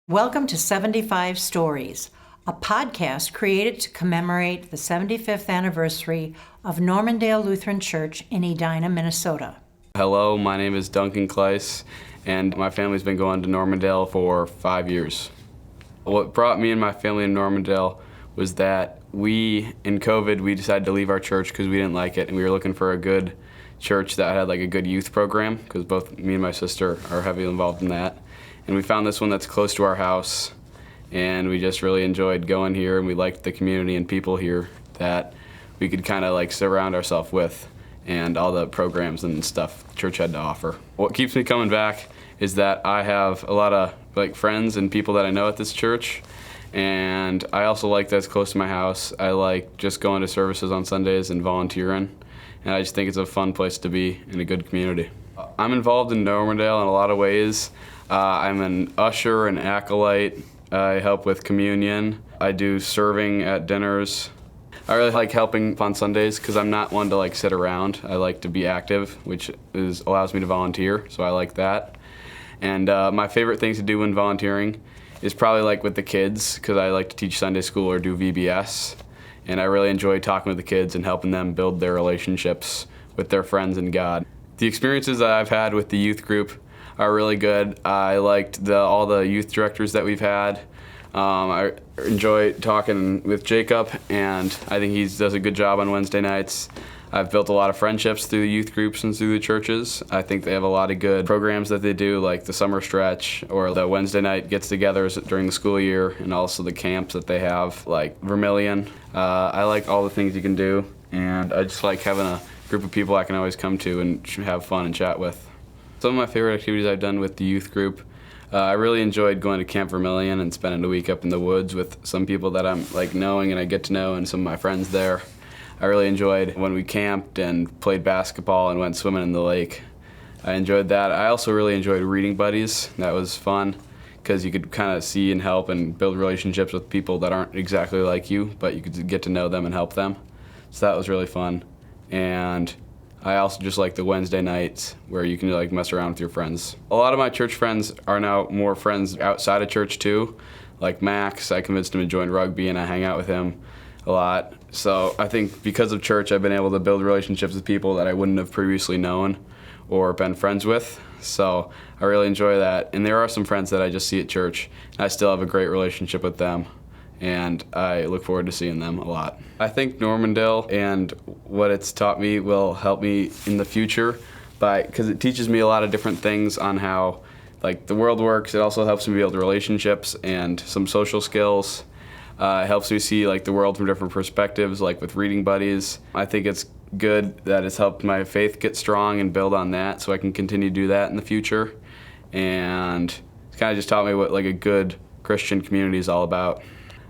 Welcome to 75 Stories, a podcast created to commemorate the 75th anniversary of Normandale Lutheran Church in Edina, Minnesota. Hello, my name is Duncan Kluis, and my family's been going to Normandale for 5 years. What brought me and my family in Normandale was that in COVID, we decided to leave our church because we didn't like it, and we were looking for a good church that had a good youth program, because both me and my sister are heavily involved in that. And we found this one that's close to our house, and we just really enjoyed going here, and we liked the community and people here that we could kind of surround ourselves with and all the programs and stuff the church had to offer. What keeps me coming back is that I have a lot of friends and people that I know at this church, and I also like that it's close to my house. I like just going to services on Sundays and volunteering, and I just think it's a fun place to be in a good community. I'm involved in Normandale in a lot of ways. I'm an usher, an acolyte. I help with communion. I do serving at dinners. I really like helping on Sundays because I'm not one to sit around. I like to be active, which allows me to volunteer, so I like that. And my favorite things to do when volunteering is probably with the kids, because I like to teach Sunday school or do VBS. And I really enjoy talking with the kids and helping them build their relationships with their friends and God. The experiences that I've had with the youth group are really good. I liked all the youth directors that we've had. I enjoy talking with Jacob, and I think he does a good job on Wednesday nights. I've built a lot of friendships through the youth groups and through the churches. I think they have a lot of good programs that they do, like the summer stretch or the Wednesday night gets-togethers during the school year, and also the camps that they have, like Vermilion. I like all the things you can do, and I just like having a group of people I can always come to and have fun and chat with. Some of my favorite activities I've done with the youth group, I really enjoyed going to Camp Vermilion and spending a week up in the woods with some people that I'm knowing and I get to know, and some of my friends there. I really enjoyed when we camped and played basketball and went swimming in the lake. I enjoyed that. I also really enjoyed reading buddies. That was fun because you could kind of see and help and build relationships with people that aren't exactly like you, but you could get to know them and help them. So that was really fun. And I also just like the Wednesday nights where you can mess around with your friends. A lot of my church friends are now more friends outside of church too. Like Max, I convinced him to join rugby and I hang out with him a lot. So I think because of church, I've been able to build relationships with people that I wouldn't have previously known or been friends with. So I really enjoy that. And there are some friends that I just see at church. I still have a great relationship with them, and I look forward to seeing them a lot. I think Normandale and what it's taught me will help me in the future because it teaches me a lot of different things on how the world works. It also helps me build relationships and some social skills. It helps me see the world from different perspectives, with reading buddies. I think it's good that it's helped my faith get strong and build on that so I can continue to do that in the future. And it's kind of just taught me what a good Christian community is all about.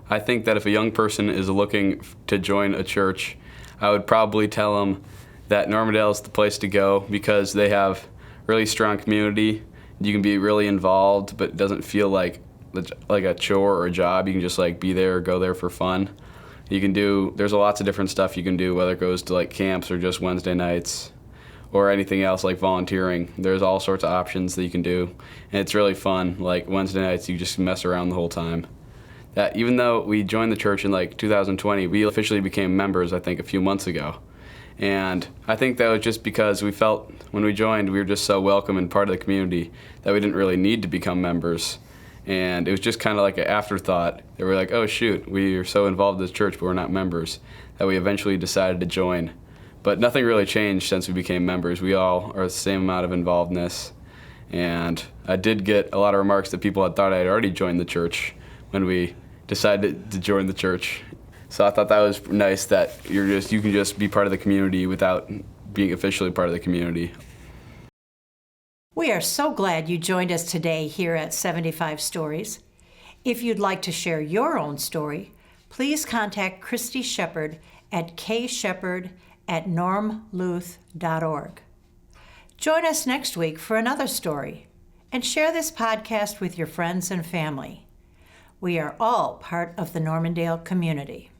I think that if a young person is looking to join a church, I would probably tell them that Normandale is the place to go because they have really strong community. You can be really involved, but it doesn't feel like a chore or a job. You can just be there or go there for fun. There's lots of different stuff you can do, whether it goes to camps or just Wednesday nights or anything else like volunteering. There's all sorts of options that you can do, and it's really fun. Wednesday nights, you just mess around the whole time. That even though we joined the church in 2020, we officially became members, I think, a few months ago. And I think that was just because we felt when we joined, we were just so welcome and part of the community that we didn't really need to become members. And it was just kind of an afterthought. They were oh shoot, we are so involved in this church, but we're not members, that we eventually decided to join. But nothing really changed since we became members. We all are the same amount of involvedness. And I did get a lot of remarks that people had thought I had already joined the church when we decided to join the church. So I thought that was nice that you can just be part of the community without being officially part of the community. We are so glad you joined us today here at 75 Stories. If you'd like to share your own story, please contact Christy Shepard at kshepard@normluth.org. Join us next week for another story, and share this podcast with your friends and family. We are all part of the Normandale community.